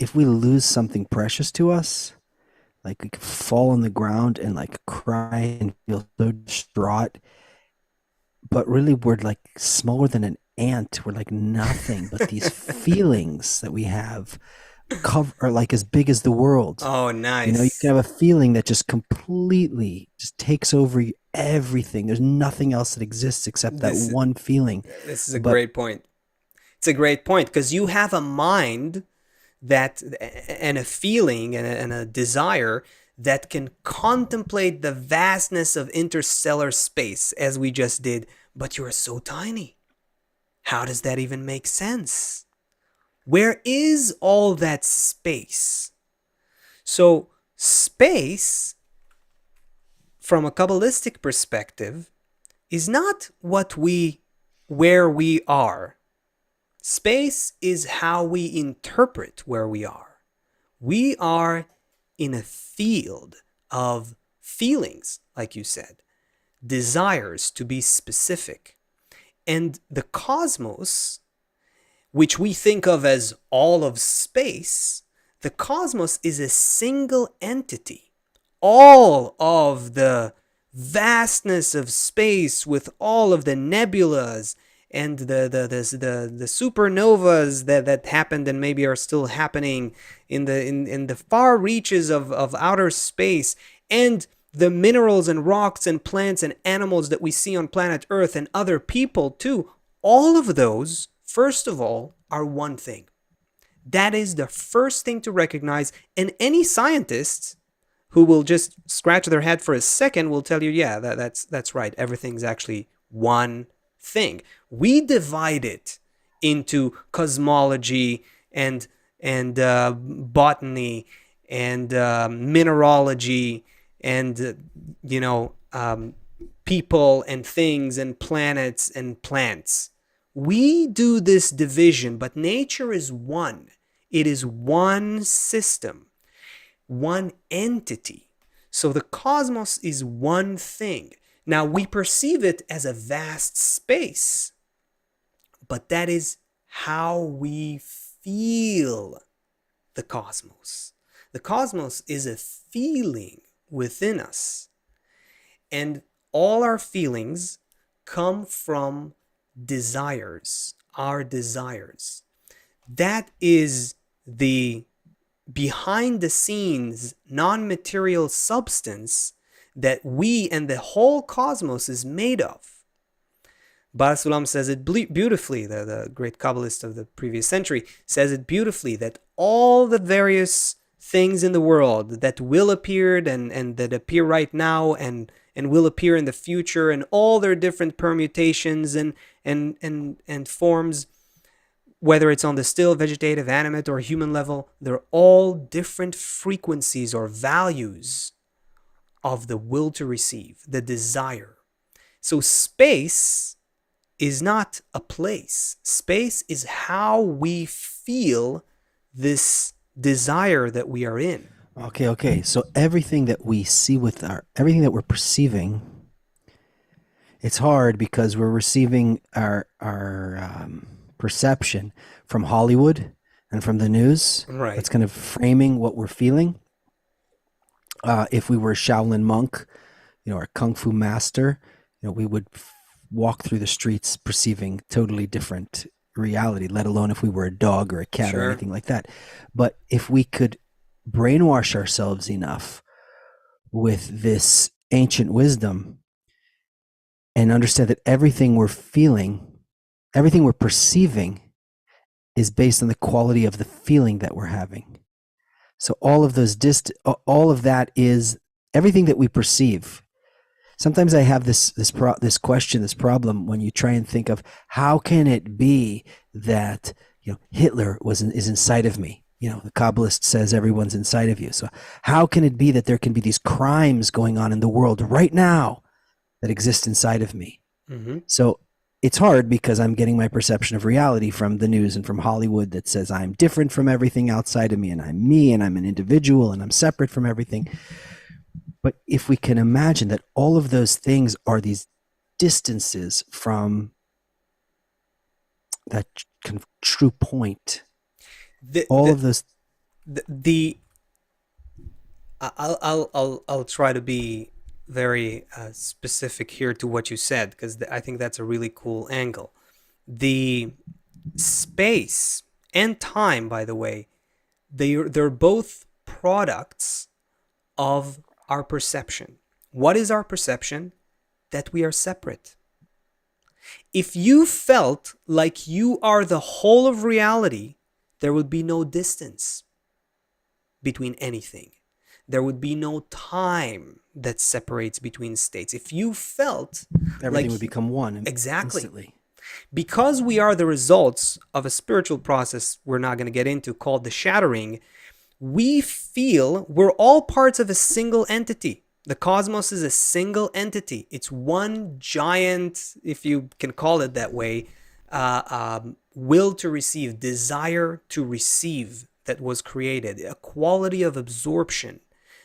If we lose something precious to us, like we could fall on the ground and like cry and feel so distraught. But really, we're like smaller than an ant. We're like nothing. But these feelings that we have are like as big as the world. Oh, nice. You can have a feeling that just completely just takes over everything. There's nothing else that exists except that one feeling. This is a great point. It's a great point because you have a mind and a feeling and a desire that can contemplate the vastness of interstellar space as we just did, but you are so tiny. How does that even make sense? Where is all that space? So space, from a Kabbalistic perspective, is not where we are. Space is how we interpret where we are. We are in a field of feelings, like you said, desires, to be specific. And the cosmos, which we think of as all of space, the cosmos is a single entity. All of the vastness of space, with all of the nebulas and the supernovas that happened and maybe are still happening in the far reaches of outer space, and the minerals and rocks and plants and animals that we see on planet Earth, and other people too, all of those, first of all, are one thing. That is the first thing to recognize, and any scientists who will just scratch their head for a second will tell you, yeah, that's right. Everything's actually one thing. We divide it into cosmology and botany and mineralogy and people and things and planets and plants. We do this division, but nature is one. It is one system, one entity. So the cosmos is one thing. Now we perceive it as a vast space, but that is how we feel the cosmos. The cosmos is a feeling within us, and all our feelings come from desires, our desires. That is the behind the scenes non-material substance that we and the whole cosmos is made of. Bar Sulam says it beautifully, the great Kabbalist of the previous century says it beautifully, that all the various things in the world that will appear and that appear right now and will appear in the future, and all their different permutations and forms, whether it's on the still, vegetative, animate, or human level, they're all different frequencies or values of the will to receive, the desire. So space is not a place. Space is how we feel this desire that we are in. Okay. So everything that we see everything that we're perceiving, it's hard because we're receiving our perception from Hollywood and from the news. Right. It's kind of framing what we're feeling. If we were a Shaolin monk, or a kung fu master, we would walk through the streets perceiving totally different reality, let alone if we were a dog or a cat Sure. or anything like that. But if we could brainwash ourselves enough with this ancient wisdom and understand that everything we're feeling, everything we're perceiving is based on the quality of the feeling that we're having. So all of that is everything that we perceive. Sometimes I have this problem when you try and think of how can it be that Hitler is inside of me. The Kabbalist says everyone's inside of you. So how can it be that there can be these crimes going on in the world right now that exist inside of me? Mm-hmm. So it's hard because I'm getting my perception of reality from the news and from Hollywood that says I'm different from everything outside of me, and I'm an individual, and I'm separate from everything. But if we can imagine that all of those things are these distances from that kind of true point, I'll try to be very specific here to what you said, because I think that's a really cool angle. The space and time, by the way, they're both products of our perception. What is our perception? That we are separate. If you felt like you are the whole of reality, there would be no distance between anything. there would be no time that separates between states. If you felt Everything like would become one exactly, instantly. because we are the results of a spiritual process we're not going to get into called the shattering, we feel we're all parts of a single entity. The cosmos is a single entity. It's one giant, if you can call it that way, will to receive, desire to receive that was created, a quality of absorption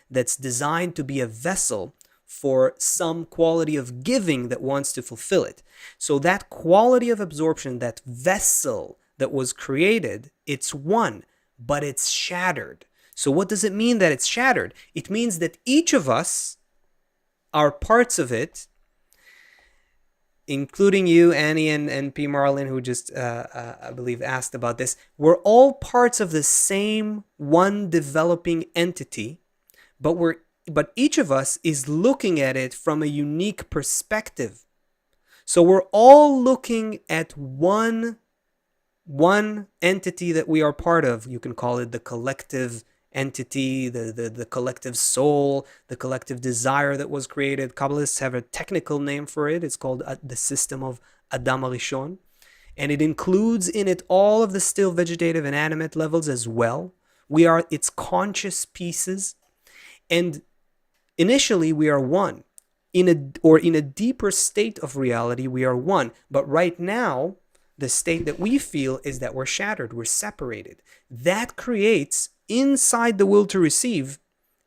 that's designed to be a vessel for some quality of giving that wants to fulfill it. So that quality of absorption, that vessel that was created, it's one, but it's shattered. So what does it mean that it's shattered? It means that each of us are parts of it, including you, Annie, and P. Marlin, who just, I believe, asked about this. We're all parts of the same one developing entity, but each of us is looking at it from a unique perspective. So we're all looking at one entity that we are part of. You can call it the collective entity, the collective soul, the collective desire that was created. Kabbalists have a technical name for it. It's called the system of Adam HaRishon. And it includes in it all of the still vegetative and animate levels as well. We are its conscious pieces. And initially we are one. In a deeper state of reality, we are one. But right now, the state that we feel is that we're shattered, we're separated. That creates, inside the will to receive,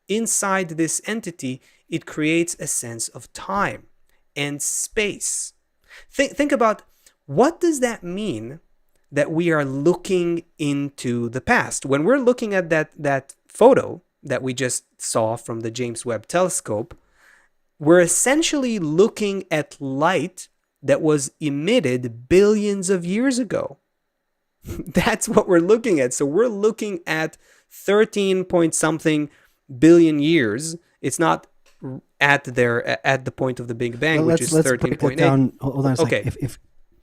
inside this entity, it creates a sense of time and space. Think about, what does that mean that we are looking into the past? When we're looking at that photo that we just saw from the James Webb telescope, we're essentially looking at light that was emitted billions of years ago. That's what we're looking at. So we're looking at 13 point something billion years. It's not at the point of the Big Bang, Well, which is let's 13.8. break that down. Hold on a second. Okay.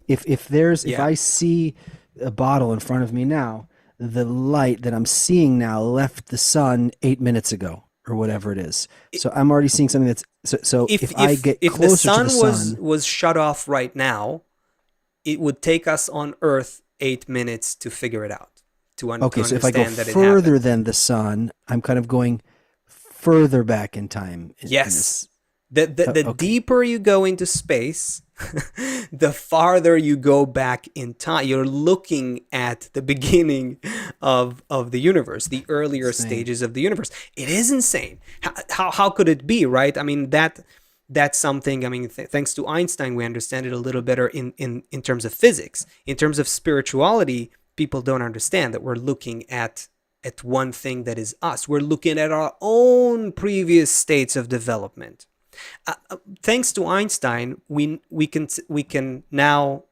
If I see a bottle in front of me now, the light that I'm seeing now left the sun 8 minutes ago, or whatever it is. So I'm already seeing something that's so. If I get if closer the sun, to the sun was shut off right now, it would take us on Earth 8 minutes to figure it out. Okay, so if I go further than the sun, I'm kind of going further back in time. Yes. The deeper you go into space, the farther you go back in time. You're looking at the beginning of the universe, the earlier stages of the universe. It is insane. How could it be, right? I mean, that's something, I mean, thanks to Einstein, we understand it a little better in terms of physics. In terms of spirituality, people don't understand that we're looking at one thing that is us. We're looking at our own previous states of development. Thanks to Einstein, we can now,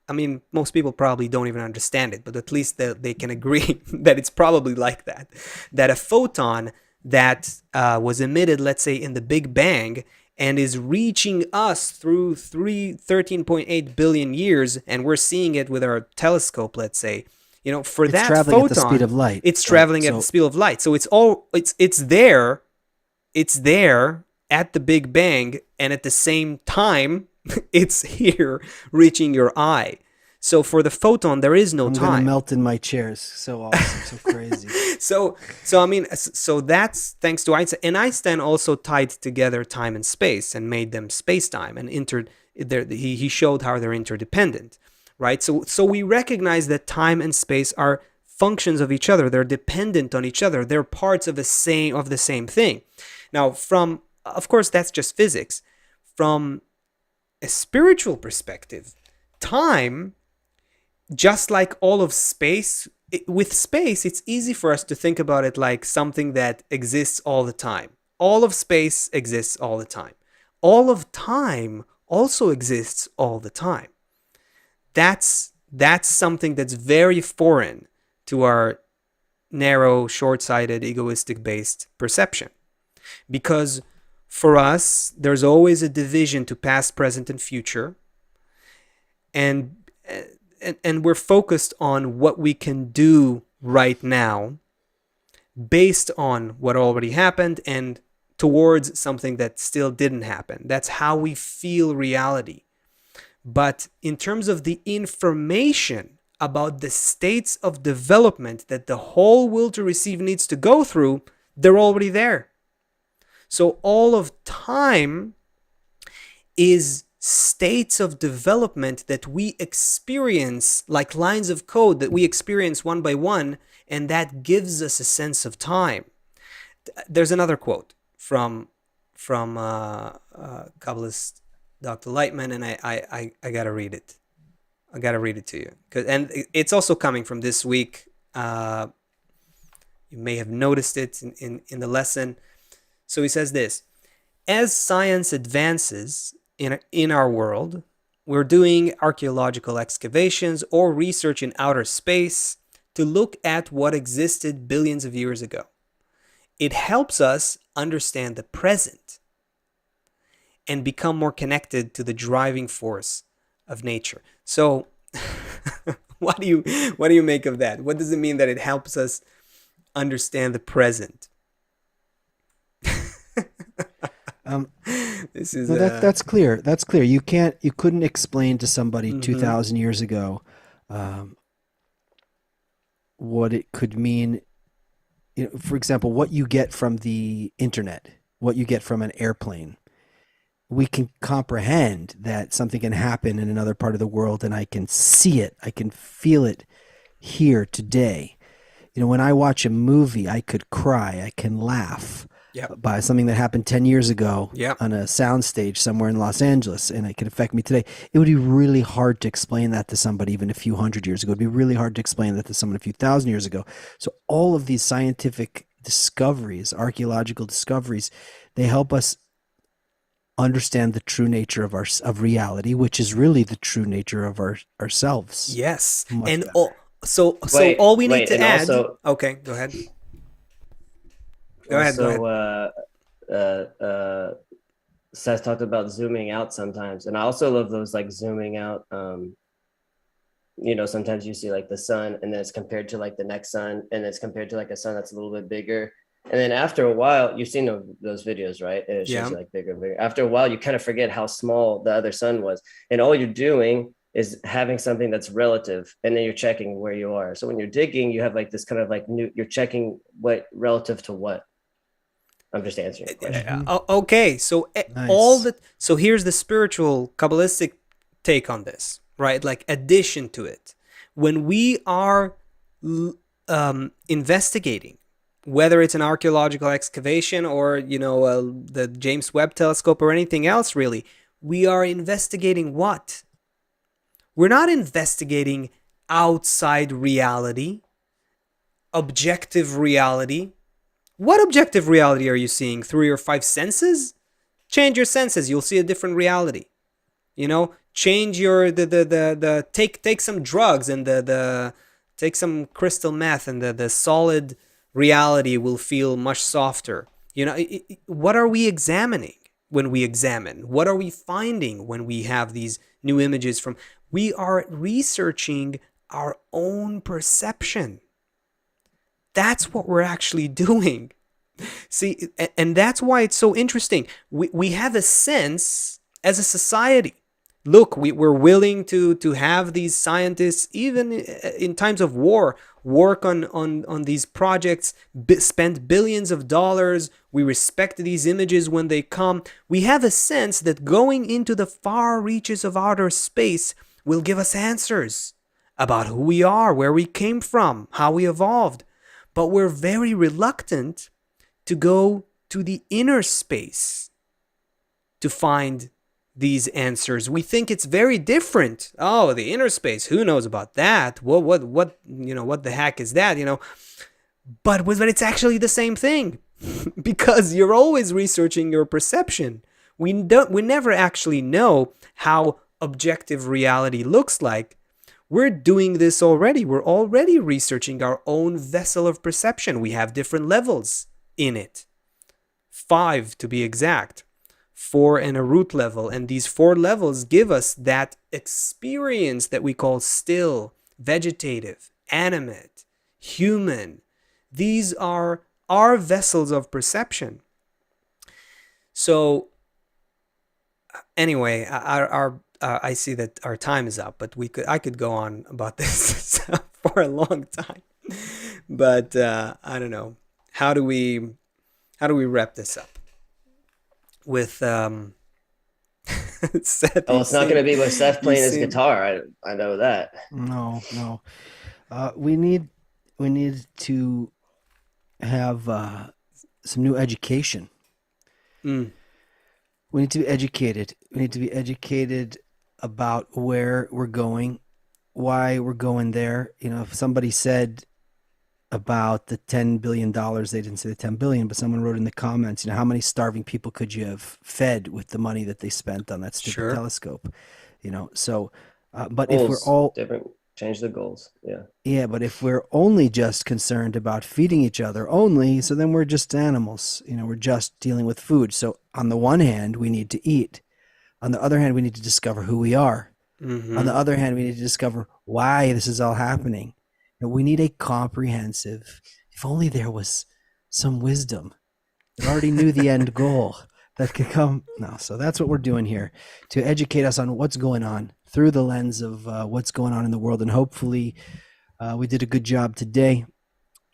I mean, most people probably don't even understand it, but at least they can agree that it's probably like that. That a photon that was emitted, let's say, in the Big Bang and is reaching us through 13.8 billion years, and we're seeing it with our telescope, let's say, you know, for that photon, traveling at the speed of light. It's traveling at the speed of light. So it's there at the Big Bang, and at the same time, it's here reaching your eye. So for the photon, there is no time. I'm gonna melt in my chairs. So awesome, so crazy. So I mean, so that's thanks to Einstein. And Einstein also tied together time and space and made them space-time, and he showed how they're interdependent, right? So we recognize that time and space are functions of each other. They're dependent on each other. They're parts of the same thing. Now, of course, that's just physics. From a spiritual perspective, time, just like all of space, with space, it's easy for us to think about it like something that exists all the time. All of space exists all the time. All of time also exists all the time. That's something that's very foreign to our narrow, short-sighted, egoistic-based perception. Because for us, there's always a division to past, present, and future. And we're focused on what we can do right now based on what already happened and towards something that still didn't happen. That's how we feel reality. But in terms of the information about the states of development that the whole will to receive needs to go through, they're already there. So all of time is states of development that we experience, like lines of code that we experience one by one, and that gives us a sense of time. There's another quote from Kabbalist Dr. Lightman, and I gotta read it. I gotta read it to you, and it's also coming from this week. You may have noticed it in the lesson. So he says this: as science advances in our world, we're doing archaeological excavations or research in outer space to look at what existed billions of years ago. It helps us understand the present and become more connected to the driving force of nature. So what do you make of that? What does it mean that it helps us understand the present? This is that's clear. That's clear. You couldn't explain to somebody 2,000 years ago what it could mean. For example, what you get from the internet, what you get from an airplane. We can comprehend that something can happen in another part of the world, and I can see it. I can feel it here today. When I watch a movie, I could cry. I can laugh. Yep. By something that happened 10 years ago Yep. on a soundstage somewhere in Los Angeles, and it could affect me today. It would be really hard to explain that to somebody even a few hundred years ago. It'd be really hard to explain that to someone a few thousand years ago. So all of these scientific discoveries, archaeological discoveries, they help us understand the true nature of reality, which is really the true nature of ourselves. Yes. Much And better. so all we need to add. Also, okay, go ahead. Go ahead. Seth talked about zooming out sometimes, and I also love those like zooming out. Sometimes you see like the sun, and then it's compared to like the next sun, and it's compared to like a sun that's a little bit bigger. And then after a while, you've seen those videos, right? And it shows you like bigger and bigger. After a while, you kind of forget how small the other sun was, and all you're doing is having something that's relative, and then you're checking where you are. So when you're digging, you have like this kind of like you're checking what relative to what. I'm just answering the question. Okay, so nice. So here's the spiritual Kabbalistic take on this, right? Like addition to it. When we are investigating, whether it's an archaeological excavation or, the James Webb telescope or anything else, really, we are investigating what? We're not investigating outside reality, objective reality. What objective reality are you seeing? Through your 5 senses? Change your senses, you'll see a different reality. Change your take some drugs and take some crystal meth, and the solid reality will feel much softer. What are we examining when we examine? What are we finding when we have these new images from? We are researching our own perception. That's what we're actually doing. See, and that's why it's so interesting. We have a sense as a society. Look, we're willing to have these scientists, even in times of war, work on these projects, spend billions of dollars. We respect these images when they come. We have a sense that going into the far reaches of outer space will give us answers about who we are, where we came from, how we evolved. But we're very reluctant to go to the inner space to find these answers. We think it's very different. Oh, the inner space, who knows about that? What the heck is that? But it's actually the same thing because you're always researching your perception. We never actually know how objective reality looks like. We're doing this already. We're already researching our own vessel of perception. We have different levels in it. 5 to be exact. 4 and a root level. And these 4 levels give us that experience that we call still, vegetative, animate, human, These are our vessels of perception. So anyway, I see that our time is up, but I could go on about this for a long time. But I don't know. How do we wrap this up with Seth? Oh, it's not going to be with Seth playing his seem- guitar. I know that. No. We need to have some new education. Mm, We need to be educated. We need to be educated about where we're going, why we're going there. You know, if somebody said about the $10 billion, they didn't say the 10 billion, but someone wrote in the comments, you know, how many starving people could you have fed with the money that they spent on that stupid Sure. telescope? You know, so, but if we're Goals, all different, change the goals. Yeah. Yeah, but if we're only just concerned about feeding each other only, so then we're just animals. You know, we're just dealing with food. So on the one hand, we need to eat. On the other hand, we need to discover who we are. mhm. On the other hand, we need to discover why this is all happening. And we need a comprehensive, if only there was some wisdom that already knew the end goal that could come. No, so that's what we're doing here, to educate us on what's going on through the lens of what's going on in the world. And hopefully we did a good job today,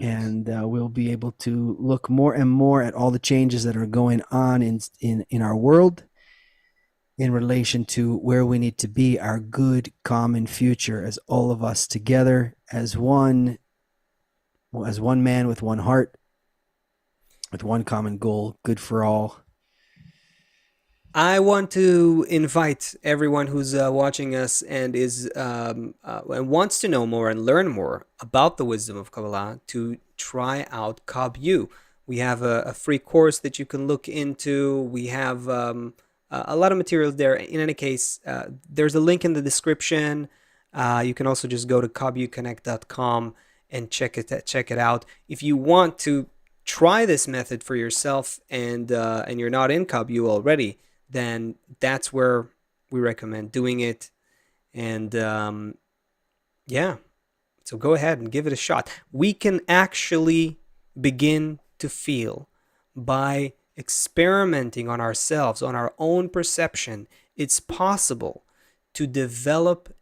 and we'll be able to look more and more at all the changes that are going on in our world in relation to where we need to be, our good common future, as all of us together, as one man with one heart, with one common goal, good for all. I want to invite everyone who's watching us and is and wants to know more and learn more about the wisdom of Kabbalah to try out Kab.U. We have a free course that you can look into. We have a lot of materials there. In any case, there's a link in the description. You can also just go to KabbaLaHinfo.com and check it out. If you want to try this method for yourself and you're not in Kab.U already, then that's where we recommend doing it. And yeah, so go ahead and give it a shot. We can actually begin to feel by experimenting on ourselves, on our own perception. It's possible to develop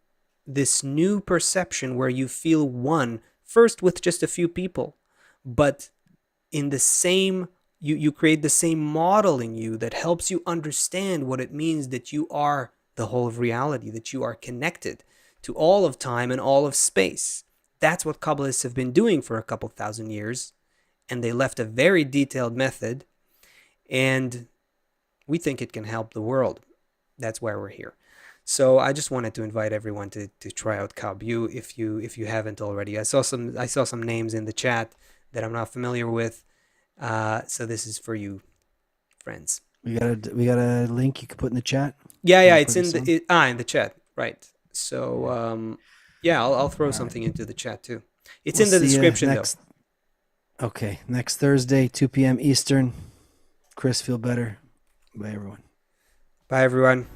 this new perception where you feel one, first with just a few people, but in the same you create the same model in you that helps you understand what it means that you are the whole of reality, that you are connected to all of time and all of space. That's what Kabbalists have been doing for a couple thousand years, and they left a very detailed method, and we think it can help the world. That's why we're here. So I just wanted to invite everyone to try out Kab.U if you haven't already. I saw some names in the chat that I'm not familiar with. So this is for you, friends. We got a link you can put in the chat. Yeah, it's in the chat, right? So yeah, I'll throw something into the chat too. It's in the description though. Okay, next Thursday, 2 p.m. Eastern. Chris, feel better. Bye, everyone. Bye, everyone.